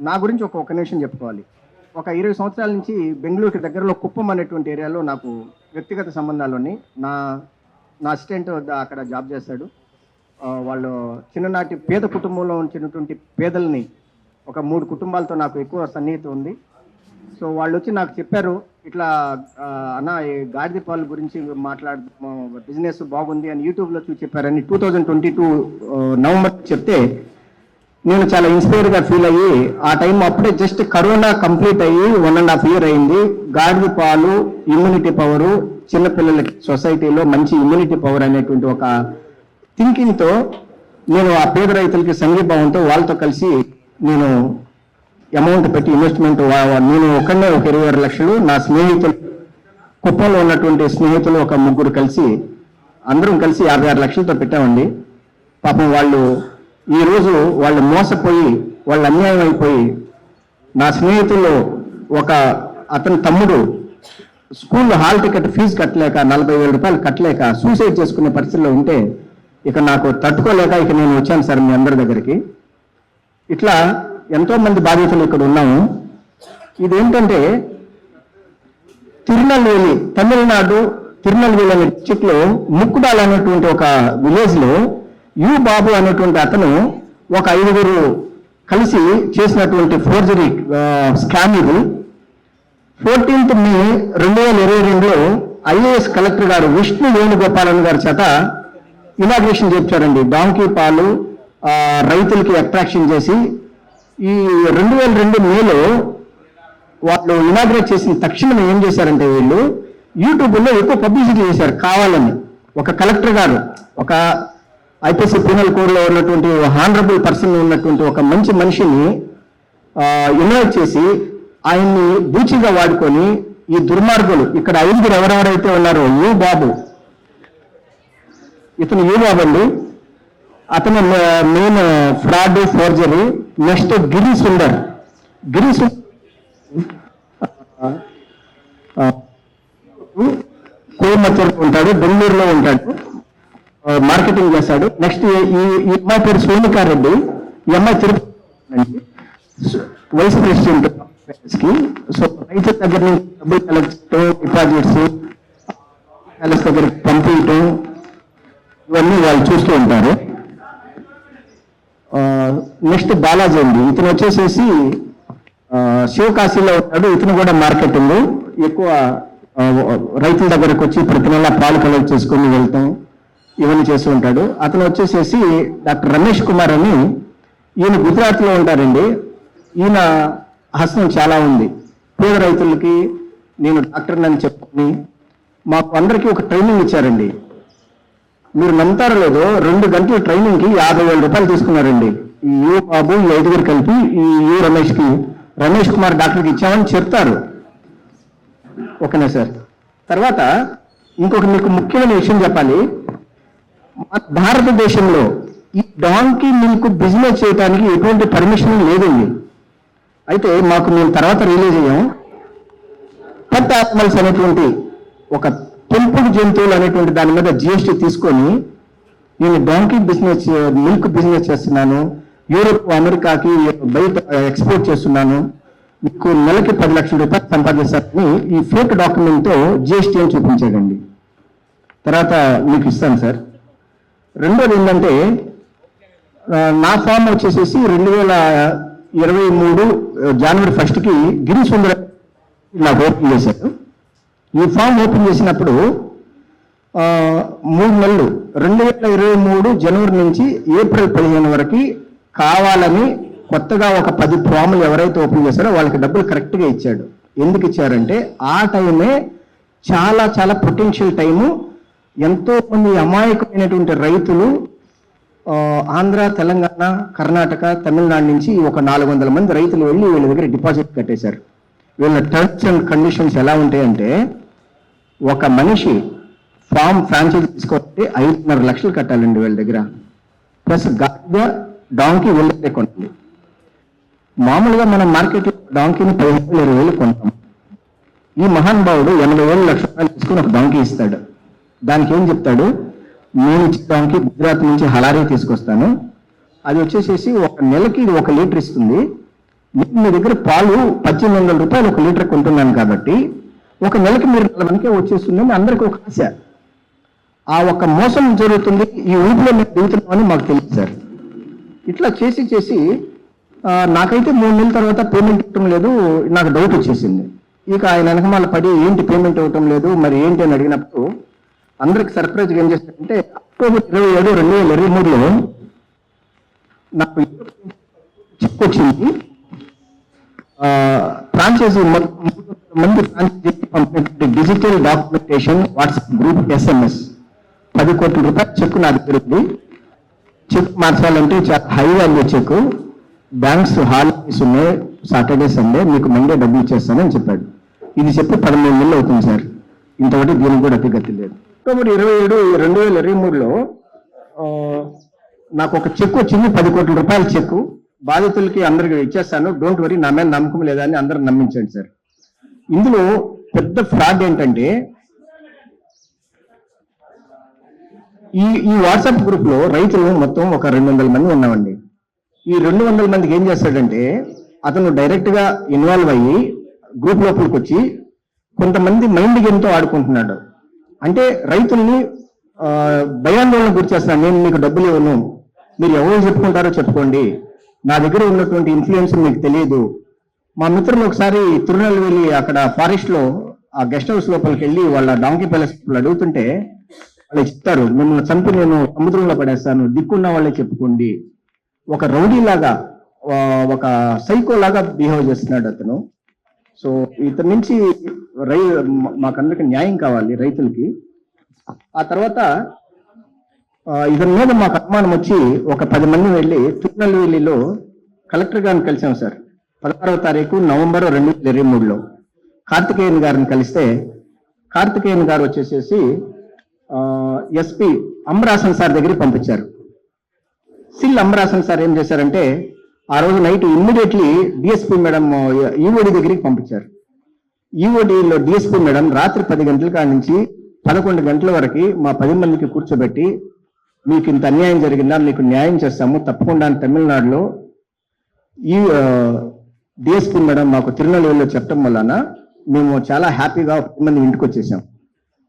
నా గురించి ఒక నిమిషం చెప్పుకోవాలి. ఒక 20 సంవత్సరాల నుంచి బెంగళూరుకి దగ్గరలో కుప్పం అనేటువంటి ఏరియాలో నాకు వ్యక్తిగత సంబంధాలుని నా నా అసిస్టెంట్ అక్కడ జాబ్ చేస్తాడు. వాళ్ళు చిన్ననాటి పేద కుటుంబంలో ఉంచినటువంటి పేదల్ని ఒక 3 కుటుంబాలతో నాకు ఎక్కువ సన్నిహితం ఉంది. సో వాళ్ళు వచ్చి నాకు చెప్పారు, ఇట్లా అన్న ఈ గాడిద పాలు గురించి బిజినెస్ బాగుంది అని యూట్యూబ్లో చూసి చెప్పారని 2022 నవంబర్ చెప్తే నేను చాలా ఇన్స్పైర్గా ఫీల్ అయ్యి ఆ టైం అప్పుడే జస్ట్ కరోనా కంప్లీట్ అయ్యి 1.5 year అయింది. గాడిద పాలు ఇమ్యూనిటీ పవరు, చిన్నపిల్లలకి సొసైటీలో మంచి ఇమ్యూనిటీ పవర్ అనేటువంటి ఒక థింకింగ్తో నేను ఆ పేద రైతులకి సంఘీభావంతో వాళ్ళతో కలిసి నేను అమౌంట్ పెట్టి ఇన్వెస్ట్మెంట్ నేను ఒకనే ఒక 26 లక్షలు, నా స్నేహితులు కుప్పంలో ఉన్నటువంటి స్నేహితులు ఒక 3 కలిసి అందరం కలిసి 56 లక్షలతో పెట్టామండి. పాపం వాళ్ళు ఈరోజు వాళ్ళు మోసపోయి వాళ్ళు అన్యాయం అయిపోయి, నా స్నేహితుల్లో ఒక అతని తమ్ముడు స్కూల్ హాల్ టికెట్ ఫీజు కట్టలేక 40,000 రూపాయలు కట్టలేక సూసైడ్ చేసుకునే పరిస్థితిలో ఉంటే ఇక నాకు తట్టుకోలేక ఇక నేను వచ్చాను సార్ మీ అందరి దగ్గరికి. ఇట్లా ఎంతో మంది బాధితులు ఇక్కడ ఉన్నాము. ఇదేంటంటే తిరునల్వేలి, తమిళనాడు తిరునల్వేలి అనే డిస్ట్రిక్ట్లో ముక్కుడాల్ అనేటువంటి ఒక విలేజ్లో యు బాబు అనేటువంటి అతను ఒక 5 కలిసి చేసినటువంటి ఫోర్జరీ స్కామ్ ఇది. 14th May 2022లో ఐఏఎస్ కలెక్టర్ గారు విష్ణు వేణుగోపాలన్ గారి చేత ఇనాగ్రేషన్ చేయించారండి. డాంకీ పాలు రైతులకి అట్రాక్షన్ చేసి ఈ 2002 మేలో వాళ్ళు ఇనాగ్రేట్ చేసిన తక్షణం ఏం చేశారంటే వీళ్ళు యూట్యూబ్లో ఎక్కువ పబ్లిసిటీ చేశారు కావాలని. ఒక కలెక్టర్ గారు, ఒక ఐపీసీ పీనల్ కోడ్లో ఉన్నటువంటి హానరబుల్ పర్సన్ ఉన్నటువంటి ఒక మంచి మనిషిని ఇన్వైట్ చేసి ఆయన్ని బూచిగా వాడుకొని ఈ దుర్మార్గులు ఇక్కడ 5 ఎవరెవరైతే ఉన్నారో యు బాబు, ఇతను యు బాబు అండి, అతను మెయిన్ ఫ్రాడ్ ఫోర్జరీ. నెక్స్ట్ గిరి సుందర్ కోయంబత్తూరులో ఉంటాడు, బెంగళూరులో ఉంటాడు, మార్కెటింగ్ చేస్తాడు. నెక్స్ట్ ఈ అమ్మాయి పేరు సోనికారెడ్డి, ఈ అమ్మాయి తిరుపతి వైస్ ప్రెసిడెంట్ కి. సో రైతుల దగ్గర నుంచి డబ్బులు కలెక్ట్ చేయడం, డిపాజిట్స్ ప్యాలెస్ దగ్గరికి పంపించడం ఇవన్నీ వాళ్ళు చూస్తూ ఉంటారు. నెక్స్ట్ బాలాజీ అండి, ఇతను వచ్చేసేసి శివకాశీలో ఉంటాడు. ఇతను కూడా మార్కెటింగ్ ఎక్కువ రైతుల దగ్గరకు వచ్చి ప్రతి నెల పాలు కలెక్ట్ చేసుకొని వెళ్తాం ఇవన్నీ చేస్తూ ఉంటాడు. అతను వచ్చేసేసి డాక్టర్ రమేష్ కుమార్ అని, ఈయన గుజరాత్లో ఉంటారండి. ఈయన హస్తం చాలా ఉంది. పేద రైతులకి నేను డాక్టర్ అని చెప్పుకొని మాకు అందరికీ ఒక ట్రైనింగ్ ఇచ్చారండి. మీరు నమ్ముతారో లేదో 2 గంటల ట్రైనింగ్కి 50,000 రూపాయలు తీసుకున్నారండి. ఈ యు బాబు ఈ 5 కలిపి ఈ యు రమేష్ కుమార్ డాక్టర్కి ఇచ్చామని చెప్తారు. ఓకేనా సార్? తర్వాత ఇంకొక మీకు ముఖ్యమైన విషయం చెప్పాలి. భారతదేశంలో ఈ డాంకీ మిల్క్ బిజినెస్ చేయడానికి ఎటువంటి పర్మిషన్ లేదండి. అయితే మాకు మేము తర్వాత రిలీజ్ అయ్యాం. పెట్ యానిమల్స్ అనేటువంటి ఒక పెంపుడు జంతువులు అనేటువంటి దాని మీద GST తీసుకొని నేను డాంకీ బిజినెస్ మిల్క్ బిజినెస్ చేస్తున్నాను, యూరోప్ అమెరికాకి బయట ఎక్స్పోర్ట్ చేస్తున్నాను, మీకు నెలకి 10 లక్షల రూపాయలు సంపాదిస్తారని ఈ ఫేక్ డాక్యుమెంట్తో GST అని చూపించాడండి. తర్వాత మీకు ఇస్తాను సార్. రెండోది ఏంటంటే నా ఫామ్ వచ్చేసేసి 2023 జనవరి 1కి గిరి సుందర నాకు ఓపెన్ చేశారు. ఈ ఫామ్ ఓపెన్ చేసినప్పుడు 3 నెలలు 2023 జనవరి నుంచి ఏప్రిల్ 15 వరకు కావాలని కొత్తగా ఒక 10 ఫామ్లు ఎవరైతే ఓపెన్ చేశారో వాళ్ళకి డబ్బులు కరెక్ట్గా ఇచ్చాడు. ఎందుకు ఇచ్చారంటే ఆ టైమే చాలా పొటెన్షియల్ టైము. ఎంతో మంది అమాయకమైనటువంటి రైతులు ఆంధ్ర, తెలంగాణ, కర్ణాటక, తమిళనాడు నుంచి ఒక 400 మంది రైతులు వెళ్ళి వీళ్ళ దగ్గర డిపాజిట్ కట్టేశారు. వీళ్ళ టర్మ్స్ అండ్ కండిషన్స్ ఎలా ఉంటాయంటే ఒక మనిషి ఫామ్ ఫ్రాంచైజీ తీసుకోవాలంటే 5.5 లక్షలు కట్టాలండి వీళ్ళ దగ్గర. ప్లస్ గాడిద డాంకీ వీళ్ళే కొనాలి. మామూలుగా మనం మార్కెట్లో డాంకీని 15,000-20,000 కొంటాం. ఈ మహానుభావుడు 80,000 లక్షల రూపాయలు తీసుకుని ఒక డాంకీ ఇస్తాడు. దానికి ఏం చెప్తాడు, నేను ఇచ్చే డాంకీ గుజరాత్ నుంచి హలారీ తీసుకొస్తాను, అది వచ్చేసేసి ఒక నెలకి ఇది 1 లీటర్ ఇస్తుంది, మీ దగ్గర పాలు 1800 రూపాయలు 1 లీటర్ కొంటున్నాను కాబట్టి ఒక నెలకి మీరు 4 మనకే వచ్చేస్తుందని అందరికీ ఒక ఆశ. ఆ ఒక మోసం జరుగుతుంది, ఈ ఊపిలో మేము దిగుతున్నామని మాకు తెలియదు సార్. ఇట్లా చేసి నాకైతే 3 నెలల తర్వాత పేమెంట్ ఇవ్వటం లేదు, నాకు డౌట్ వచ్చేసింది. ఇక ఆయన వెనకమాల పడి ఏంటి పేమెంట్ ఇవ్వటం లేదు మరి ఏంటి అని అడిగినప్పుడు అందరికి సర్ప్రైజ్గా ఏం చేశారంటే అక్టోబర్ 27, 2023లో నాకు చెక్ వచ్చింది. ఫ్రాంచైజీ మంది ఫ్రాంచైజీకి పంపినటువంటి digital documentation WhatsApp group SMS 10 కోట్ల రూపాయల చెక్ నా దగ్గర ఉంది. చెక్ మార్చాలంటే చాలా high value check, banks holidays ఉన్నాయి, సాటర్డే సండే, మీకు మండే డబ్బులు ఇచ్చేస్తానని చెప్పాడు. ఇది చెప్పి 13 నెలలు అవుతుంది సార్, ఇంతవరకు దీనికి కూడా అతిగతి లేదు. అక్టోబర్ 27, 2023లో నాకు ఒక చెక్ వచ్చింది, 10 కోట్ల రూపాయల చెక్. బాధితులకి అందరికి ఇచ్చేస్తాను, డోంట్ వరీ, నా మీద నమ్మకం లేదా అని అందరూ నమ్మించండి సార్. ఇందులో పెద్ద ఫ్రాడ్ ఏంటంటే ఈ వాట్సాప్ గ్రూప్ లో రైతులు మొత్తం ఒక 200 మంది ఉన్నామండి. ఈ 200 మందికి ఏం చేస్తాడంటే అతను డైరెక్ట్ గా ఇన్వాల్వ్ అయ్యి గ్రూప్ లోపలికి వచ్చి కొంతమంది మైండ్ గేమ్ తో ఆడుకుంటున్నాడు. అంటే రైతుల్ని భయాందోళన గురి చేస్తున్నాడు. నేను మీకు డబ్బులు ఇవ్వను, మీరు ఎవరు చెప్పుకుంటారో చెప్పుకోండి, నా దగ్గర ఉన్నటువంటి ఇన్ఫ్లుయెన్స్ మీకు తెలియదు. మా మిత్రులు ఒకసారి తిరునెల్వేలి అక్కడ ఫారెస్ట్ లో ఆ గెస్ట్ హౌస్ లోపలికి వెళ్ళి వాళ్ళ డాంకీ ప్యాలెస్ అడుగుతుంటే వాళ్ళు చెప్తారు, మిమ్మల్ని చంపి నేను సముద్రంలో పడేస్తాను, దిక్కున్న వాళ్ళే చెప్పుకోండి. ఒక రౌడీ లాగా, ఒక సైకో లాగా బిహేవ్ చేస్తున్నాడు అతను. సో ఇతని నుంచి మాకందరికి న్యాయం కావాలి రైతులకి. ఆ తర్వాత ఇతని మీద మాకు అనుమానం వచ్చి ఒక 10 మంది వెళ్ళి తిరునెల్వేలిలో కలెక్టర్ గారిని కలిసాం సార్. 16వ తారీఖు నవంబర్ 2023లో కార్తికేయన్ గారిని కలిస్తే కార్తికేయన్ గారు వచ్చేసేసి SP అమరాసన్ సార్ దగ్గరికి పంపించారు. సిల్ అమరాసన్ సార్ ఏం చేశారంటే ఆ రోజు night immediately DSP madam EOD దగ్గరికి పంపించారు. ఈఓడిలో DSP మేడం రాత్రి 10 గంటల కాడి నుంచి 11 గంటల వరకు మా 10 మందికి కూర్చోబెట్టి మీకు ఇంత అన్యాయం జరిగిందా, మీకు న్యాయం చేస్తాము తప్పకుండా తమిళనాడులో ఈ DSP మేడం మాకు తిరునెల్వేలిలో చెప్పడం వలన మేము చాలా హ్యాపీగా 10 మంది ఇంటికి వచ్చేసాం.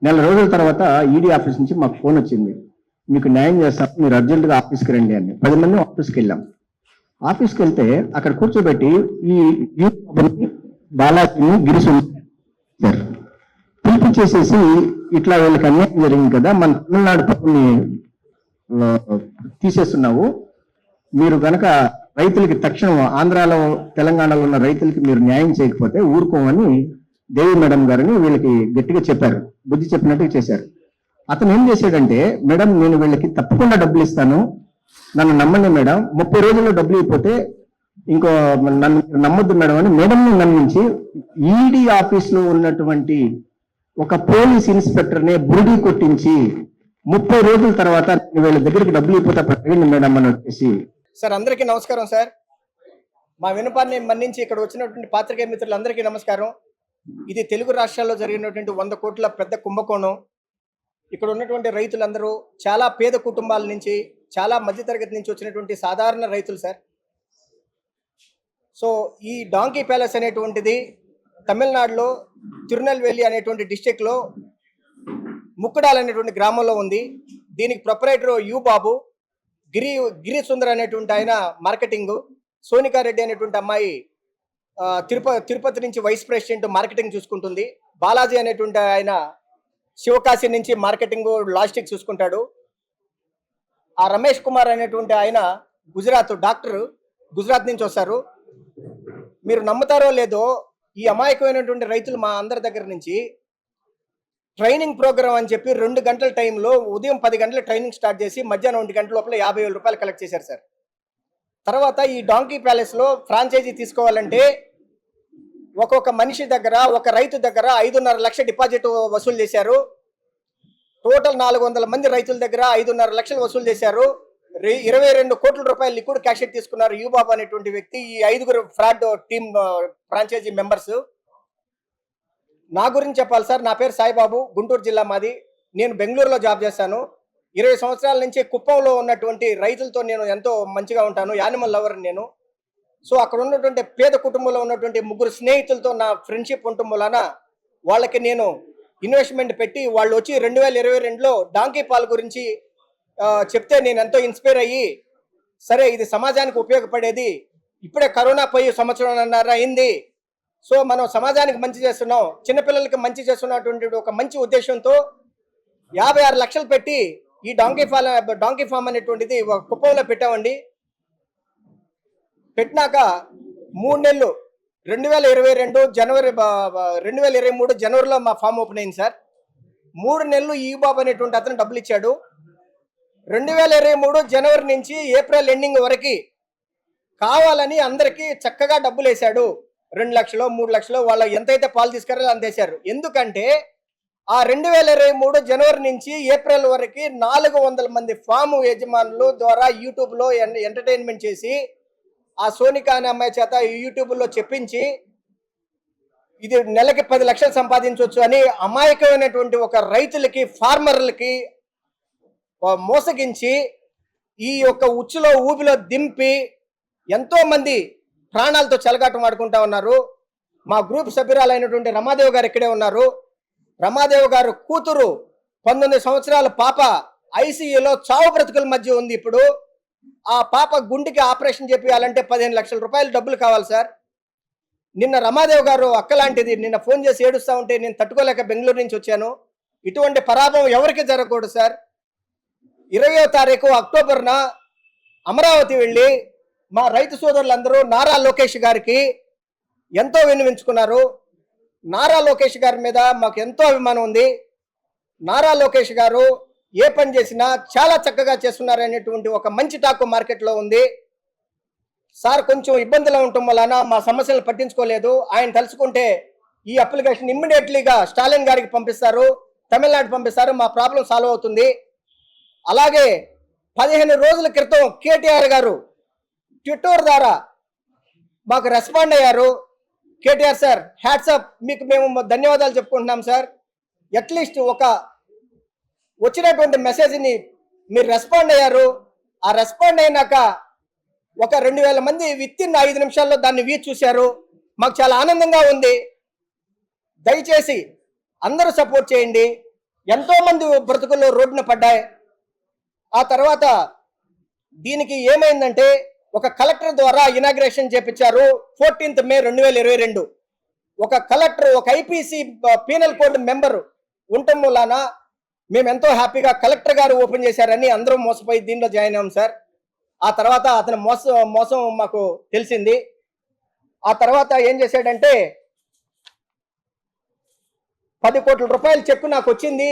నెల రోజుల తర్వాత ఈడీ ఆఫీస్ నుంచి మాకు ఫోన్ వచ్చింది, మీకు న్యాయం చేస్తాం, మీరు అర్జెంటుగా ఆఫీస్కి రండి అని. 10 మంది ఆఫీస్కి వెళ్ళాం. ఆఫీస్కి వెళ్తే అక్కడ కూర్చోబెట్టి ఈ బాలాజీని గిరిసు సార్ పిలిపించేసేసి ఇట్లా వీళ్ళకి అన్యాయం జరిగింది కదా, మన తమిళనాడు పనుని తీసేస్తున్నావు, మీరు కనుక రైతులకి తక్షణం ఆంధ్రాలో తెలంగాణలో ఉన్న రైతులకి మీరు న్యాయం చేయకపోతే ఊరుకోమని దేవి మేడం గారిని వీళ్ళకి గట్టిగా చెప్పారు, బుద్ధి చెప్పినట్టుగా చేశారు. అతను ఏం చేశాడంటే, మేడం నేను వీళ్ళకి తప్పకుండా డబ్బులు ఇస్తాను, నన్ను నమ్మండి మేడం, 30 రోజుల్లో డబ్బులు ఇవ్వకపోతే ఇంకో నన్ను నమ్మొద్దు మేడం అని మేడంని నమ్మించి ఈడీ ఆఫీస్లో ఉన్నటువంటి ఒక పోలీస్ ఇన్స్పెక్టర్నే బురిడి కొట్టించి 30 రోజుల తర్వాత వీళ్ళ దగ్గరికి డబ్బులు ఇవ్వకపోతే అడగండి మేడం అని వచ్చేసి. సార్ అందరికీ నమస్కారం సార్. మా వినపాన్ని మన్నించి ఇక్కడ వచ్చినటువంటి పాత్రికేయ మిత్రులందరికీ నమస్కారం. ఇది తెలుగు రాష్ట్రాల్లో జరిగినటువంటి 100 కోట్ల పెద్ద కుంభకోణం. ఇక్కడ ఉన్నటువంటి రైతులందరూ చాలా పేద కుటుంబాల నుంచి, చాలా మధ్యతరగతి నుంచి వచ్చినటువంటి సాధారణ రైతులు సార్. సో ఈ డాంకీ ప్యాలెస్ అనేటువంటిది తమిళనాడులో తిరునెల్వేలి అనేటువంటి డిస్టిక్లో ముక్కడాల్ అనేటువంటి గ్రామంలో ఉంది. దీనికి ప్రొపరేటర్ యు బాబు, గిరి సుందర్ అనేటువంటి ఆయన మార్కెటింగ్, సోనికారెడ్డి అనేటువంటి అమ్మాయి తిరుపతి నుంచి వైస్ ప్రెసిడెంట్ మార్కెటింగ్ చూసుకుంటుంది, బాలాజీ అనేటువంటి ఆయన శివకాశి నుంచి మార్కెటింగ్ లాజిస్టిక్స్ చూసుకుంటాడు, ఆ రమేష్ కుమార్ అనేటువంటి ఆయన డాక్టర్ గుజరాత్ నుంచి వస్తారు. మీరు నమ్ముతారో లేదో, ఈ అమాయకమైనటువంటి రైతులు మా అందరి దగ్గర నుంచి ట్రైనింగ్ ప్రోగ్రామ్ అని చెప్పి 2 గంటల టైంలో ఉదయం 10 గంటల ట్రైనింగ్ స్టార్ట్ చేసి మధ్యాహ్నం 1 గంట లోపల 50,000 రూపాయలు కలెక్ట్ చేశారు సార్. తర్వాత ఈ డాంకీ ప్యాలెస్లో ఫ్రాంచైజీ తీసుకోవాలంటే ఒక్కొక్క మనిషి దగ్గర, ఒక రైతు దగ్గర 5.5 లక్షల డిపాజిట్ వసూలు చేశారు. టోటల్ 400 మంది రైతుల దగ్గర 5.5 లక్షలు వసూలు చేశారు. 22 కోట్ల రూపాయలు లిక్విడ్ క్యాష్ తీసుకున్నారు యూబాబు అనేటువంటి వ్యక్తి, ఈ 5 ఫ్రాడ్ టీమ్ ఫ్రాంచైజీ మెంబర్స్. నా గురించి చెప్పాలి సార్, నా పేరు సాయిబాబు, గుంటూరు జిల్లా మాది. నేను బెంగళూరులో జాబ్ చేస్తాను. 20 సంవత్సరాల నుంచి కుప్పంలో ఉన్నటువంటి రైతులతో నేను ఎంతో మంచిగా ఉంటాను, యానిమల్ లవర్ నేను. సో అక్కడ ఉన్నటువంటి పేద కుటుంబంలో ఉన్నటువంటి ముగ్గురు స్నేహితులతో నా ఫ్రెండ్షిప్ ఉండటం వలన వాళ్ళకి నేను ఇన్వెస్ట్మెంట్ పెట్టి వాళ్ళు వచ్చి 2022లో డాంకీ పాల్ గురించి చెప్తే నేను ఎంతో ఇన్స్పైర్ అయ్యి సరే ఇది సమాజానికి ఉపయోగపడేది, ఇప్పుడే కరోనా పోయి సంవత్సరంన్నర అయింది, సో మనం సమాజానికి మంచి చేస్తున్నాం, చిన్నపిల్లలకి మంచి చేస్తున్నటువంటి ఒక మంచి ఉద్దేశంతో 56 లక్షలు పెట్టి ఈ డాంకీ ఫామ్ అనేటువంటిది ఒక కుప్పంలో పెట్టామండి. పెట్టినాక 3 నెలలు 2022 జనవరి 2023 జనవరిలో మా ఫామ్ ఓపెన్ అయింది సార్. 3 నెలలు ఈ బాబు అనేటువంటి అతను డబ్బులు ఇచ్చాడు. 2023 జనవరి నుంచి ఏప్రిల్ ఎండింగ్ వరకు కావాలని అందరికీ చక్కగా డబ్బులు వేశాడు. 2 లక్షలు 3 లక్షలు వాళ్ళ ఎంతైతే పాలు తీసుకురాలో అందేశారు. ఎందుకంటే ఆ 2023 జనవరి నుంచి ఏప్రిల్ వరకు 400 మంది ఫామ్ యజమానులు ద్వారా యూట్యూబ్లో ఎంటర్టైన్మెంట్ చేసి ఆ సోనికా అనే అమ్మాయి చేత యూట్యూబ్లో చెప్పించి ఇది నెలకి 10 లక్షలు సంపాదించవచ్చు అని అమాయకమైనటువంటి ఒక రైతులకి ఫార్మర్లకి మోసగించి ఈ యొక్క ఉచ్చులో ఊబిలో దింపి ఎంతో మంది ప్రాణాలతో చెలగాటం ఆడుకుంటా ఉన్నారు. మా గ్రూప్ సభ్యురాలైనటువంటి రమాదేవి గారు ఇక్కడే ఉన్నారు. రమాదేవి గారు కూతురు 19 సంవత్సరాల పాప ఐసీయూలో చావు బ్రతుకుల మధ్య ఉంది. ఇప్పుడు ఆ పాప గుండెకి ఆపరేషన్ చేయాలంటే 15 లక్షల రూపాయలు డబ్బులు కావాలి సార్. నిన్న రమాదేవి గారు అక్కలాంటిది నిన్న ఫోన్ చేసి ఏడుస్తూ ఉంటే నేను తట్టుకోలేక బెంగళూరు నుంచి వచ్చాను. ఇటువంటి పరాభవం ఎవరికి జరగకూడదు సార్. 20వ తారీఖు అక్టోబర్న అమరావతి వెళ్ళి మా రైతు సోదరులందరూ నారా లోకేష్ గారికి ఎంతో విన్నవించుకున్నారు. నారా లోకేష్ గారి మీద మాకు ఎంతో అభిమానం ఉంది. నారా లోకేష్ గారు ఏ పని చేసినా చాలా చక్కగా చేస్తున్నారు అనేటువంటి ఒక మంచి టాక్ మార్కెట్లో ఉంది. సార్ కొంచెం ఇబ్బందులు ఉండటం వలన మా సమస్యలు పట్టించుకోలేదు. ఆయన తలుచుకుంటే ఈ అప్లికేషన్ ఇమ్మీడియట్లీగా స్టాలిన్ గారికి పంపిస్తారు, తమిళనాడు పంపిస్తారు, మా ప్రాబ్లం సాల్వ్ అవుతుంది. అలాగే 15 రోజుల క్రితం కేటీఆర్ గారు ట్విట్టర్ ద్వారా మాకు రెస్పాండ్ అయ్యారు. కేటీఆర్ సార్ హ్యాట్సాప్, మీకు మేము ధన్యవాదాలు చెప్పుకుంటున్నాం సార్. అట్లీస్ట్ ఒక వచ్చినటువంటి మెసేజ్ని మీరు రెస్పాండ్ అయ్యారు. ఆ రెస్పాండ్ అయినాక ఒక 2000 మంది విత్ఇన్ 5 నిమిషాల్లో దాన్ని చూశారు. మాకు చాలా ఆనందంగా ఉంది. దయచేసి అందరూ సపోర్ట్ చేయండి. ఎంతోమంది బ్రతుకుల్లో రోడ్డున పడ్డాయి. ఆ తర్వాత దీనికి ఏమైందంటే ఒక కలెక్టర్ ద్వారా ఇనాగ్రేషన్ చేపించారు 14th మే 2022. ఒక కలెక్టర్ ఒక ఐపీసీ పీనల్ కోడ్ మెంబర్ ఉండటం వలన మేము ఎంతో హ్యాపీగా కలెక్టర్ గారు ఓపెన్ చేశారని అందరం మోసపోయి దీనిలో జాయిన్ అయ్యాం సార్. ఆ తర్వాత అతను మోసం మాకు తెలిసింది. ఆ తర్వాత ఏం చేశాడంటే 10 కోట్ల రూపాయల చెక్కు నాకు వచ్చింది,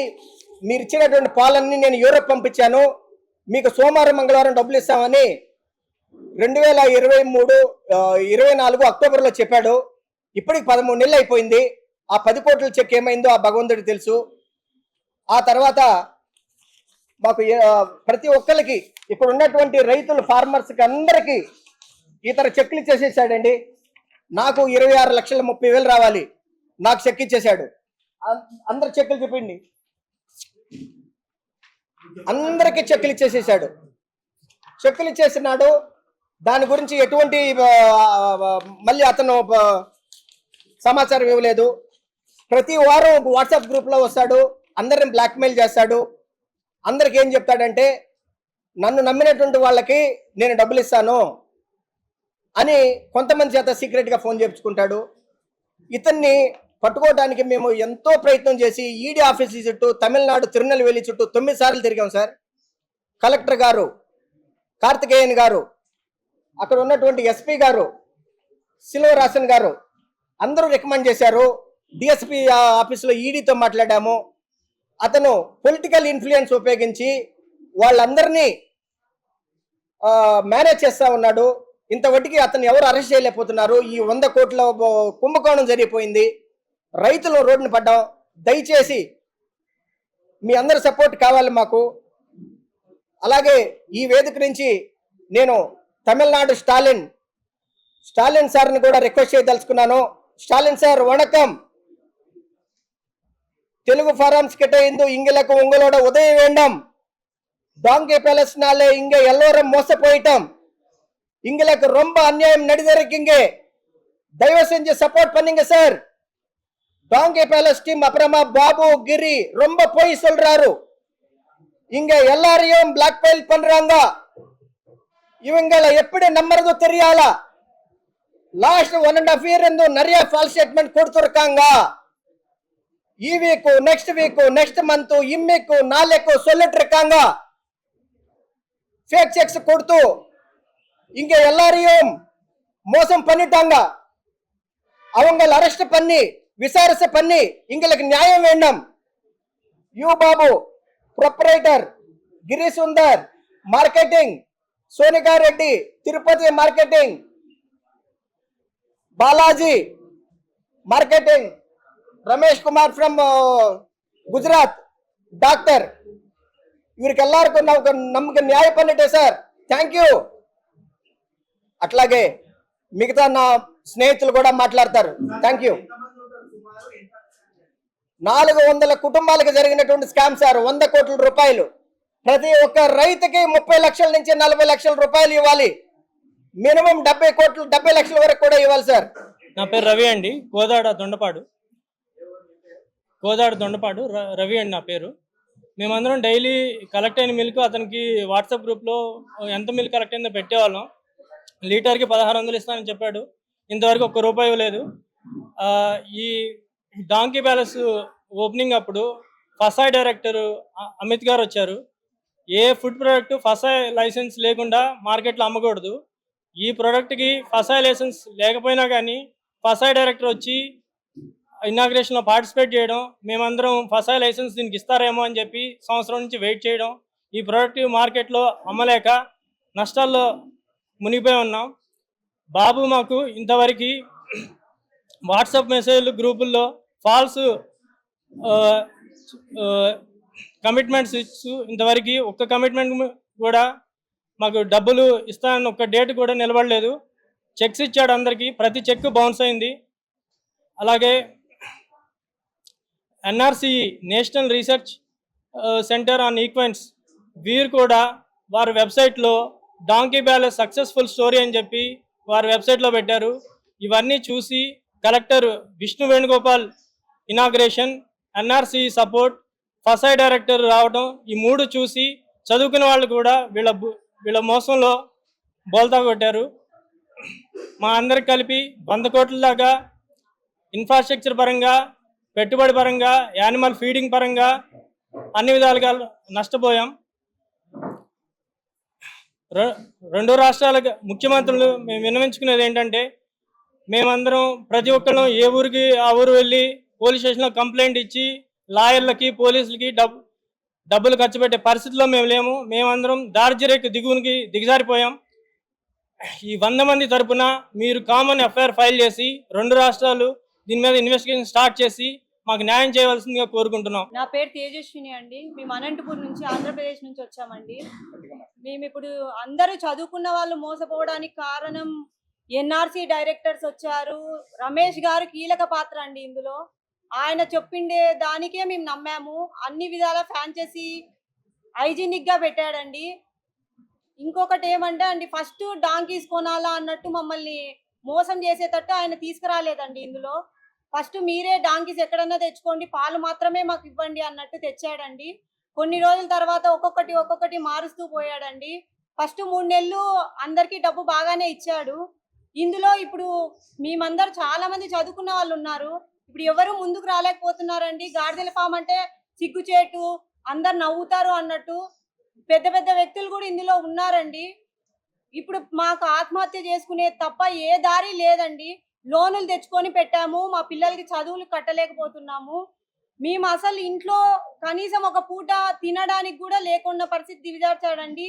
మీరు ఇచ్చినటువంటి పాలన్నీ నేను యూరోప్ పంపించాను, మీకు సోమవారం మంగళవారం డబ్బులు ఇస్తామని 2024 అక్టోబర్లో చెప్పాడు. ఇప్పటికి 13 నెలలు అయిపోయింది. ఆ 10 కోట్ల చెక్ ఏమైందో ఆ భగవంతుడికి తెలుసు. ఆ తర్వాత మాకు ప్రతి ఒక్కరికి ఇక్కడ ఉన్నటువంటి రైతులు ఫార్మర్స్కి అందరికీ ఇతర చెక్లు ఇచ్చేసేసాడండి. నాకు 26,30,000 రావాలి, నాకు చెక్ ఇచ్చేసాడు. అందరు చెక్కులు చెప్పిండి, అందరికీ చెక్కులు ఇచ్చేసేసాడు. చెక్కులు ఇచ్చేసినాడు. దాని గురించి ఎటువంటి మళ్ళీ అతను సమాచారం ఇవ్వలేదు. ప్రతి వారం వాట్సాప్ గ్రూప్లో వస్తాడు, అందరిని బ్లాక్మెయిల్ చేస్తాడు. అందరికి ఏం చెప్తాడంటే నన్ను నమ్మినటువంటి వాళ్ళకి నేను డబ్బులు ఇస్తాను అని కొంతమంది చేత సీక్రెట్గా ఫోన్ చేయించుకుంటాడు. ఇతన్ని పట్టుకోవడానికి మేము ఎంతో ప్రయత్నం చేసి ఈడీ ఆఫీస్ చుట్టూ తమిళనాడు తిరునెల్వేలి చుట్టూ 9 సార్లు తిరిగాం సార్. కలెక్టర్ గారు, కార్తికేయన్ గారు, అక్కడ ఉన్నటువంటి ఎస్పీ గారు, సిల్వరాసన్ గారు అందరూ రికమెండ్ చేశారు. డిఎస్పీ ఆఫీసులో ఈడీతో మాట్లాడాము. అతను పొలిటికల్ ఇన్ఫ్లుయెన్స్ ఉపయోగించి వాళ్ళందరినీ మేనేజ్ చేస్తూ ఉన్నాడు. ఇంతవరకు అతను ఎవరు అరెస్ట్ చేయలేకపోతున్నారు. ఈ 100 కోట్ల కుంభకోణం జరిగిపోయింది. రైతులు రోడ్డున పడ్డాం. దయచేసి మీ అందరి సపోర్ట్ కావాలి మాకు. అలాగే ఈ వేదిక నుంచి నేను తమిళనాడు స్టాలిన్ సార్ని కూడా రిక్వెస్ట్ చేయదలుచుకున్నాను. స్టాలిన్ సార్ వణకం. తెలుగు ஃபாரம்ஸ் கிட்ட இருந்து இங்களுக்கு உங்களோட உதவி வேண்டும். டாங்கி பேலஸ்னாலே இங்க எல்லோரும் மோச போயிட்டோம். இங்களுக்கு ரொம்ப அநியாயம் நடந்திருக்கீங்க. தயவு செஞ்சு சப்போர்ட் பண்ணுங்க சார். டாங்கி பேலஸ் டீம் அப்புறமா பாபு கிரி ரொம்ப போய் சொல்றாரு. இங்க எல்லாரையும் பிளாக்மெயில் பண்றாங்க. இவங்களை எப்படி நம்புறது தெரியல. லாஸ்ட் 1.5 year இருந்து நிறைய ஃபால்ஸ் ஸ்டேட்மெண்ட் கொடுத்துருக்காங்க. ఈ week next week next month ఇమ్మికు నాளைக்கு சொல்லிட்டு இருக்காங்க. ஃபேக் செக்ஸ் கொடுத்து இங்க எல்லாரையும் மோசம் பண்ணிட்டாங்க. அவங்களை அரெஸ்ட் பண்ணி விசாரிச்சு பண்ணி எங்களுக்கு நியாயம் வேண்டும். U Babu proprietor, Giri Sundar marketing, Sonika Reddy Tirupati marketing, Balaji marketing, Ramesh Kumar from Gujarat doctor, ఇవరికి ఎల్లరికీ నమ్మక న్యాయ పన్నిటే సార్. Thank you. అట్లాగే మిగతా నా స్నేహితులు కూడా మాట్లాడతారు. Thank you. 400 కుటుంబాలకు జరిగినటువంటి స్కామ్ సార్. 100 కోట్ల రూపాయలు. ప్రతి ఒక్క రైతుకి 30 లక్షల నుంచి 40 లక్షల రూపాయలు ఇవ్వాలి. మినిమం 70 లక్షల వరకు కూడా ఇవ్వాలి సార్. నా పేరు రవి అండి. కోదాడ దొండపాడు రవి అండి నా పేరు. మేమందరం డైలీ కలెక్ట్ అయిన మిల్క్ అతనికి వాట్సాప్ గ్రూప్లో ఎంత మిల్క్ కలెక్ట్ అయిందో పెట్టేవాళ్ళం. లీటర్కి 1600 ఇస్తానని చెప్పాడు. ఇంతవరకు ₹1 ఇవ్వలేదు. ఈ డాంకీ ప్యాలెస్ ఓపెనింగ్ అప్పుడు ఫసాయ్ డైరెక్టర్ అమిత్ గారు వచ్చారు. ఏ ఫుడ్ ప్రోడక్ట్ ఫసాయ్ లైసెన్స్ లేకుండా మార్కెట్లో అమ్మకూడదు. ఈ ప్రోడక్ట్కి ఫసాయ్ లైసెన్స్ లేకపోయినా కానీ ఫసాయ్ డైరెక్టర్ వచ్చి ఇనాగ్రేషన్లో పార్టిసిపేట్ చేయడం, మేమందరం ఫసాయ్ లైసెన్స్ దీనికి ఇస్తారేమో అని చెప్పి సంవత్సరం నుంచి వెయిట్ చేయడం, ఈ ప్రోడక్ట్ మార్కెట్లో అమ్మలేక నష్టాల్లో మునిగిపోయి ఉన్నాం. బాబు మాకు ఇంతవరకు వాట్సాప్ మెసేజ్లు గ్రూపుల్లో ఫాల్స్ కమిట్మెంట్స్ ఇచ్చు ఇంతవరకు ఒక్క కమిట్మెంట్ కూడా మాకు డబ్బులు ఇస్తానని ఒక్క డేట్ కూడా నిలబడలేదు. చెక్స్ ఇచ్చాడు అందరికీ, ప్రతి చెక్ బౌన్స్ అయింది. అలాగే NRC national research centre on equines వీరు కూడా వారి వెబ్సైట్లో డాంకీ ప్యాలెస్ సక్సెస్ఫుల్ స్టోరీ అని చెప్పి వారి వెబ్సైట్లో పెట్టారు. ఇవన్నీ చూసి collector Vishnu Venugopal inauguration, NRC support, FSSAI director రావడం, ఈ 3 చూసి చదువుకునే వాళ్ళు కూడా వీళ్ళ మోసంలో బోల్తా కొట్టారు. మా అందరికి కలిపి 100 కోట్ల దాకా ఇన్ఫ్రాస్ట్రక్చర్ పరంగా, పెట్టుబడి పరంగా, యానిమల్ ఫీడింగ్ పరంగా అన్ని విధాలుగా నష్టపోయాం. 2 రాష్ట్రాల ముఖ్యమంత్రులు మేము విన్నవించుకునేది ఏంటంటే, మేమందరం ప్రతి ఒక్కళ్ళం ఏ ఊరికి ఆ ఊరు వెళ్ళి పోలీస్ స్టేషన్లో కంప్లైంట్ ఇచ్చి లాయర్లకి పోలీసులకి డబ్బులు ఖర్చు పెట్టే పరిస్థితిలో మేము లేము. మేమందరం దార్జిరేక్ దిగువనికి దిగజారిపోయాం. ఈ 100 మంది తరపున మీరు కామన్ ఎఫ్ఐఆర్ ఫైల్ చేసి 2 రాష్ట్రాలు దీని మీద ఇన్వెస్టిగేషన్ స్టార్ట్ చేసి మాకు న్యాయం చేయవలసిందిగా కోరుకుంటున్నాం. నా పేరు తేజస్విని అండి. మేము అనంతపూర్ నుంచి, ఆంధ్రప్రదేశ్ నుంచి వచ్చామండి. మేము ఇప్పుడు అందరూ చదువుకున్న వాళ్ళు మోసపోవడానికి కారణం ఎన్ఆర్సి డైరెక్టర్స్ వచ్చారు. రమేష్ గారు కీలక పాత్ర అండి ఇందులో. ఆయన చెప్పిండే దానికే మేము నమ్మాము. అన్ని విధాల ఫ్రాంచైజీ హైజీనిక్ గా పెట్టాడండి. ఇంకొకటి ఏమంటే అండి, ఫస్ట్ డాంకీస్ కొనాలా అన్నట్టు మమ్మల్ని మోసం చేసేటట్టు ఆయన తీసుకురాలేదండి. ఇందులో ఫస్ట్ మీరే డాంకీస్ ఎక్కడన్నా తెచ్చుకోండి, పాలు మాత్రమే మాకు ఇవ్వండి అన్నట్టు తెచ్చాడండి. కొన్ని రోజుల తర్వాత ఒక్కొక్కటి మారుస్తూ పోయాడండి. ఫస్ట్ 3 నెలలు అందరికీ డబ్బు బాగానే ఇచ్చాడు. ఇందులో ఇప్పుడు మేమందరూ చాలా మంది చదువుకున్న వాళ్ళు ఉన్నారు. ఇప్పుడు ఎవరు ముందుకు రాలేకపోతున్నారండి. గాడిదల ఫామ్ అంటే సిగ్గుచేటు, అందరు నవ్వుతారు అన్నట్టు పెద్ద పెద్ద వ్యక్తులు కూడా ఇందులో ఉన్నారండి. ఇప్పుడు మాకు ఆత్మహత్య చేసుకునే తప్ప ఏ దారి లేదండి. లోనులు తెచ్చుకొని పెట్టాము, మా పిల్లలకి చదువులు కట్టలేకపోతున్నాము. మేము అసలు ఇంట్లో కనీసం ఒక పూట తినడానికి కూడా లేకున్న పరిస్థితి దిగజార్చాడండి.